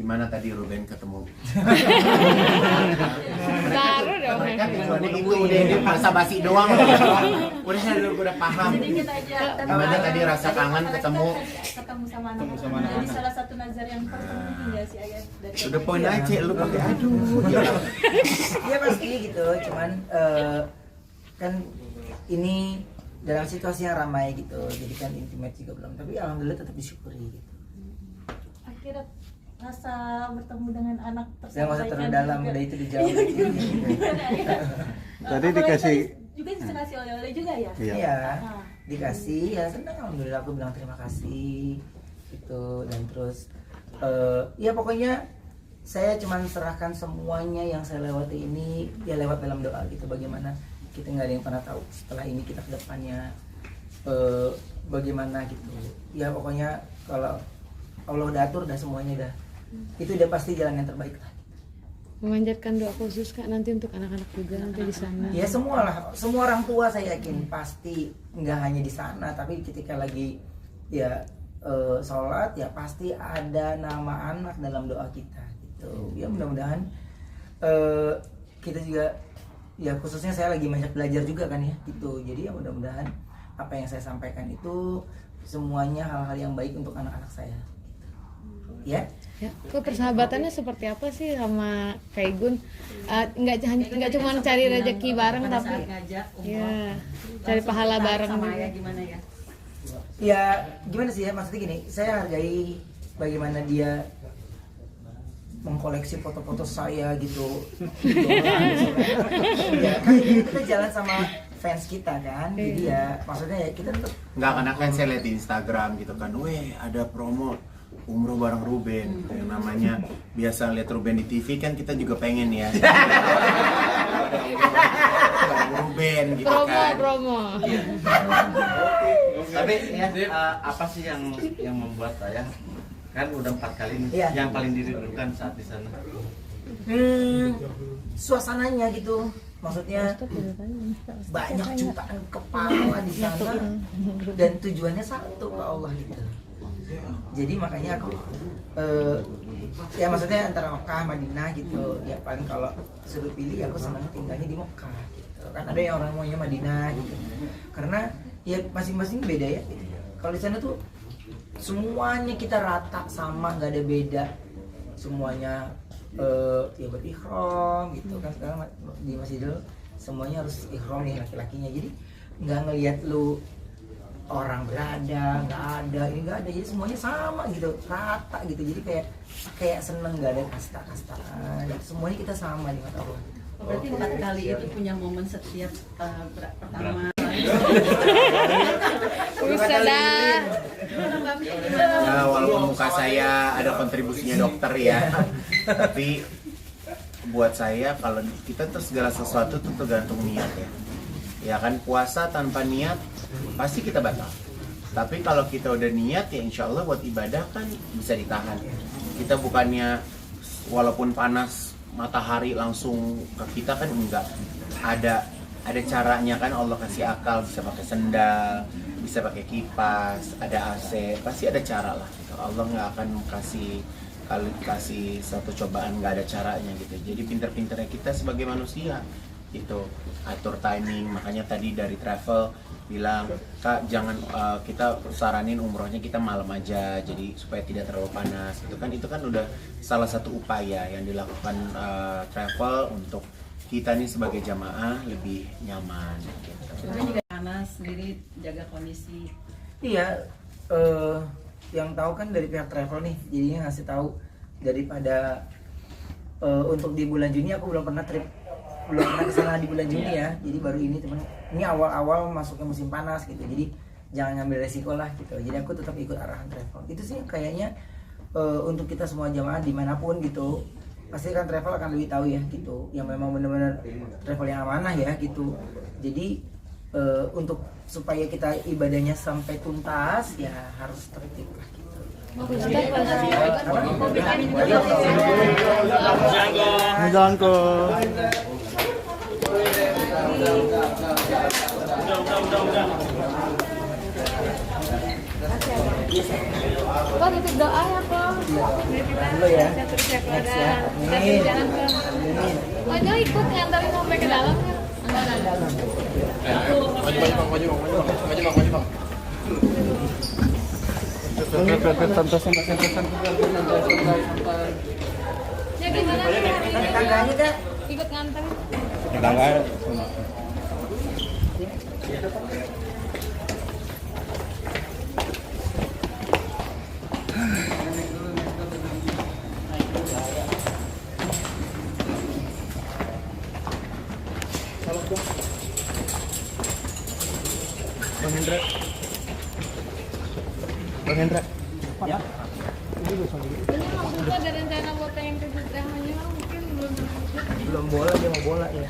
Gimana tadi Ruben ketemu? Baru dong. Mereka tujuannya itu udah ini basa-basi doang. Udah paham. Jadi kita aja Gimana tadi rasa kangen ketemu sama anak-anak. Jadi salah satu nazar yang pertama ya si Ayat dari udah poin aja lu pakai aduh. Iya pasti gitu, cuman kan ini dalam situasi yang ramai gitu, jadi kan intimate juga belum, tapi alhamdulillah tetap disyukuri gitu. Akhirnya rasa bertemu dengan anak Yang masa terlalu dalam, udah itu dijauh. Tadi dikasih juga dikasih oleh-oleh juga ya? Iya, dikasih ya senang, alhamdulillah aku bilang terima kasih gitu. Dan terus ya pokoknya saya cuman serahkan semuanya yang saya lewati ini ya lewat dalam doa gitu. Bagaimana kita nggak ada yang pernah tahu setelah ini kita ke depannya bagaimana gitu ya. Pokoknya kalau Allah udah atur dah semuanya dah, itu udah pasti jalan yang terbaik lah. Memanjatkan doa khusus Kak nanti untuk anak-anak juga nanti di sana. Ya semua lah, semua orang tua saya yakin pasti nggak hanya di sana, tapi ketika lagi ya sholat ya pasti ada nama anak dalam doa kita gitu. Ya mudah-mudahan kita juga ya khususnya saya lagi banyak belajar juga kan ya gitu. Jadi ya mudah-mudahan apa yang saya sampaikan itu semuanya hal-hal yang baik untuk anak-anak saya. Ya. Ya, kok persahabatannya seperti apa sih sama Kak Igun? Nggak cuma cari rezeki bareng tapi ya cari pahala bareng sama juga. ya gimana ya? Ya gimana sih ya, maksudnya gini, saya hargai bagaimana dia mengkoleksi foto-foto saya gitu. Ya kan kita jalan sama fans kita kan, jadi ya maksudnya ya kita tetap Nggak, karena kan saya lihat di Instagram gitu kan, weh ada promo umroh bareng Ruben, yang namanya biasa lihat Ruben di TV kan kita juga pengen ya. Bareng Ruben gitu kan. Promo. tapi ya apa sih yang membuat saya kan udah 4 kali nih, Iya. yang paling dirindukan saat di sana? suasananya gitu, maksudnya banyak jutaan kepala di sana dan tujuannya satu ke Allah gitu. Jadi makanya aku ya maksudnya antara Mekah, Madinah gitu. Ya paling kalau suruh pilih aku senang tinggalnya di Mekah gitu. Kan ada yang orang maunya Madinah gitu. Karena ya masing-masing beda ya. Kalau di sana tuh semuanya kita rata sama, nggak ada beda. Semuanya ya berihram gitu kan. Sekarang di Masjidil semuanya harus ihram nih laki-lakinya. Jadi nggak ngelihat lu orang berada, nggak ada, ini nggak ada, jadi semuanya sama gitu, rata gitu. Jadi kayak seneng, nggak ada kasta-kastaan, semuanya kita sama di mata Allah. Berarti 4 kali itu punya momen setiap pertama. Ya, walaupun muka saya ada kontribusinya dokter ya, tapi buat saya kalau kita tuh segala sesuatu tuh tergantung niat ya. Ya kan, puasa tanpa niat pasti kita batal. Tapi kalau kita udah niat ya insya Allah buat ibadah kan bisa ditahan. Kita bukannya walaupun panas matahari langsung ke kita kan enggak. Ada caranya kan, Allah kasih akal, bisa pakai sendal, bisa pakai kipas, ada AC, pasti ada cara lah gitu. Allah nggak akan kasih satu cobaan nggak ada caranya gitu. Jadi pinter-pinternya kita sebagai manusia itu atur timing. Makanya tadi dari travel bilang, Kak jangan kita saranin umrohnya kita malam aja, jadi supaya tidak terlalu panas. Itu kan udah salah satu upaya yang dilakukan travel untuk kita nih sebagai jamaah lebih nyaman gitu. Sebenarnya juga panas sendiri, jaga kondisi. Iya, yang tahu kan dari pihak travel nih, jadinya ngasih tahu daripada untuk di bulan Juni aku belum pernah kesana di bulan Juni ya. Jadi baru ini teman, ini awal-awal masuknya musim panas gitu. Jadi jangan ngambil resiko lah gitu. Jadi aku tetap ikut arahan travel. Itu sih kayaknya untuk kita semua jamaah dimanapun gitu, pasti kan travel akan lebih tahu ya gitu. Yang memang benar-benar travel yang amanah ya gitu. Jadi untuk supaya kita ibadahnya sampai tuntas ya harus tertib lah gitu. Udah. Kok titip doa ya kok. Dulu ya. Terus ya kok Next ada ya. hati-hati di jalan kok. Amin. Oh itu ikut nganterin sampai ke dalam ya? Ya gimana sih hari ini? Tangganya Kak. Ikut nganterin? Bang Hendra. Ini waktu itu ada rencana buat pengen ke Jogja-nya mungkin belum terwujud. Belum bola, dia mau bola ya.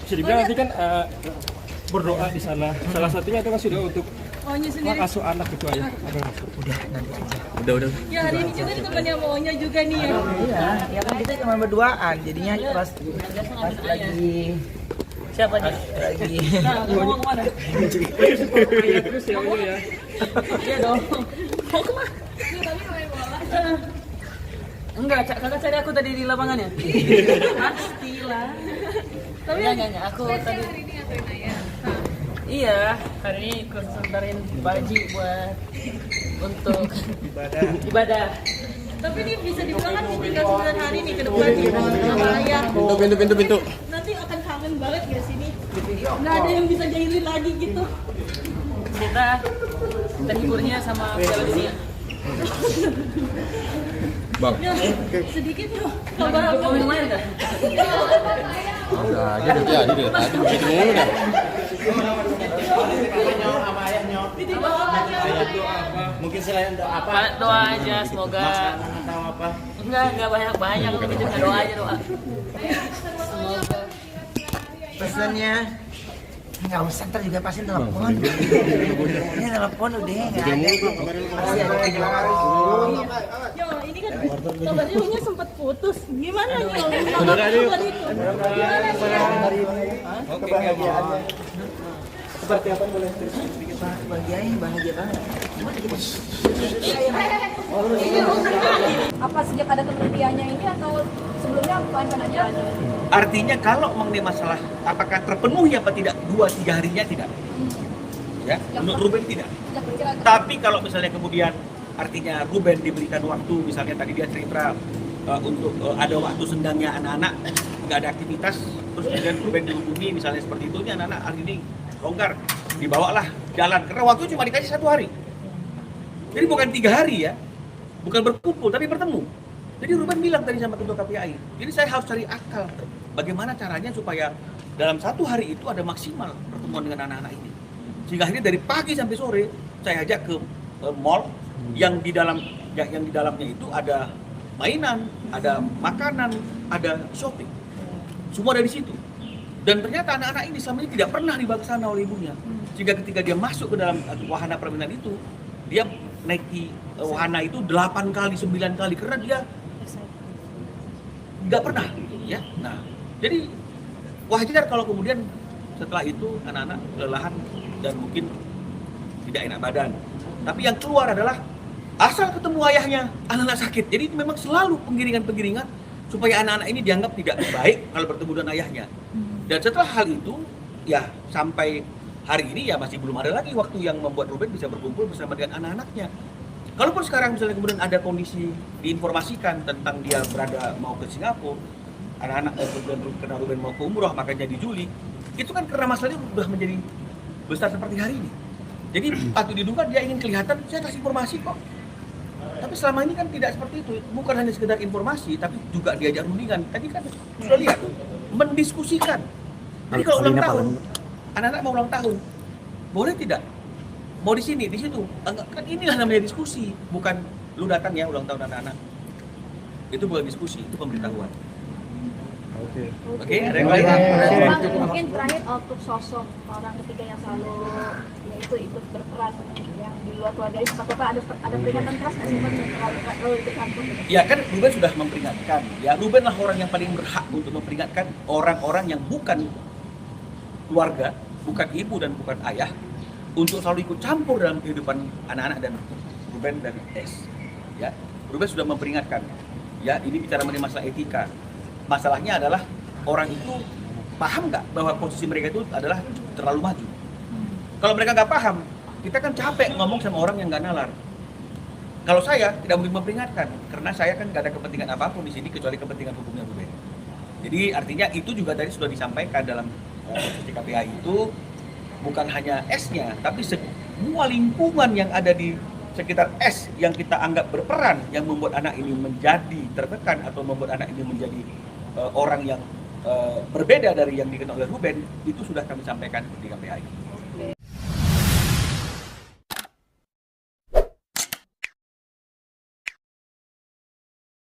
Bisa dibilang nanti kan berdoa di sana. Salah satunya itu kan sudah untuk Maunya sendiri. asuh anak gitu ayah. Udah. Ya hari ini juga ditemenin sama maunya juga nih ya. Iya, ya kan kita cuma berduaan, jadinya pas lagi siapa nih? Lagi Nah, kamu mau kemana? Iya terus ya Allah ya. Iya dong. Mau kemana? Tapi main bola. Enggak, kakak cari aku tadi di lapangan ya? Pastilah. Tapi enggak, aku tadi Hari ini nganterin ayah. iya, hari ini ikut sebentarin baji buat untuk ibadah. Tapi ini bisa dibilang kan tinggal 9 hari nih ke depan sama ayah. Pintu. Nanti akan kangen banget gak sini? Nggak ada yang bisa jahilin lagi gitu. Kita terhiburnya sama Piala Dunia. Bang. Ya, sedikit loh. Kabar apa? Mau main nggak? Udah aja dari tadi begitu mulu dah. Titip doa aja. Mungkin selain doa apa? Doa aja, semoga. Atau apa? Enggak banyak. Ini cuma doa aja doa. Semoga. pesannya nggak usah, ntar juga pasti telepon. Ini telepon udah nggak ada. Pasti ada video. Yo, ini kan kabarnya punya sempat putus. Gimana nih? Kabar itu. Kebahagiaannya. Seperti apa boleh bahagia banget. Apa sejak ada kemudiannya ini atau sebelumnya bukan aja? Artinya kalau mengenai masalah apakah terpenuhi apa tidak 2-3 harinya tidak, ya menurut Ruben tidak. Sejak berkira-kira Tapi kalau misalnya kemudian artinya Ruben diberikan waktu, misalnya tadi dia cerita untuk ada waktu senggangnya anak-anak nggak ada aktivitas, terus kemudian Ruben dihubungi misalnya seperti itu, ini anak-anak hari ini longgar, dibawalah jalan karena waktu cuma dikasih 1 hari. Jadi bukan 3 hari ya, bukan berkumpul tapi bertemu. Jadi Ruben bilang tadi sama ketua KPAI, jadi saya harus cari akal bagaimana caranya supaya dalam 1 hari itu ada maksimal pertemuan dengan anak-anak ini. Sehingga akhirnya dari pagi sampai sore saya ajak ke mall yang di dalamnya itu ada mainan, ada makanan, ada shopping. Semua ada di situ. Dan ternyata anak-anak ini selama ini tidak pernah dibawa ke sana oleh ibunya. Sehingga ketika dia masuk ke dalam wahana permainan itu, dia naiki wahana itu 8 kali, 9 kali karena dia nggak pernah, ya. Nah, jadi wajar kalau kemudian setelah itu anak-anak kelelahan dan mungkin tidak enak badan. Tapi yang keluar adalah asal ketemu ayahnya, anak-anak sakit. Jadi itu memang selalu penggiringan-penggiringan supaya anak-anak ini dianggap tidak baik kalau bertemu dengan ayahnya. Dan setelah hal itu, ya sampai hari ini ya masih belum ada lagi waktu yang membuat Ruben bisa berkumpul bersama dengan anak-anaknya. Kalaupun sekarang misalnya kemudian ada kondisi diinformasikan tentang dia berada mau ke Singapura, anak-anak kemudian karena Ruben mau ke umroh makanya di Juli, itu kan karena masalahnya sudah menjadi besar seperti hari ini. Jadi patut diduga dia ingin kelihatan, saya kasih informasi kok. Tapi selama ini kan tidak seperti itu, bukan hanya sekedar informasi, tapi juga diajak rundingan. Tadi kan sudah lihat, mendiskusikan. Jadi kalau ulang tahun, anak-anak mau ulang tahun, boleh tidak? Mau di sini, di situ. Kan inilah namanya diskusi, bukan lu datang ya ulang tahun anak-anak. Itu bukan diskusi, itu pemberitahuan. Oke, ada yang lain? mungkin terakhir untuk sosok orang ketiga yang selalu yaitu ikut berperan yang di luar keluarga ini, seperti apa ada peringatan keras nggak sih kalau ikut campur? Ya kan Ruben sudah memperingatkan. Ya Ruben lah orang yang paling berhak untuk memperingatkan orang-orang yang bukan keluarga, bukan ibu dan bukan ayah, untuk selalu ikut campur dalam kehidupan anak-anak dan Ruben dan S. Ya, Ruben sudah memperingatkan. Ya, ini bicara mengenai masalah etika. Masalahnya adalah orang itu paham nggak bahwa posisi mereka itu adalah terlalu maju. Kalau mereka nggak paham, kita kan capek ngomong sama orang yang nggak nalar. Kalau saya tidak mungkin memperingatkan, karena saya kan nggak ada kepentingan apapun di sini kecuali kepentingan hukumnya Ruben. Jadi artinya itu juga tadi sudah disampaikan dalam posisi KPI itu bukan hanya S-nya, tapi semua lingkungan yang ada di sekitar S yang kita anggap berperan yang membuat anak ini menjadi tertekan atau membuat anak ini menjadi orang yang berbeda dari yang dikenal oleh Ruben, itu sudah kami sampaikan di KPI.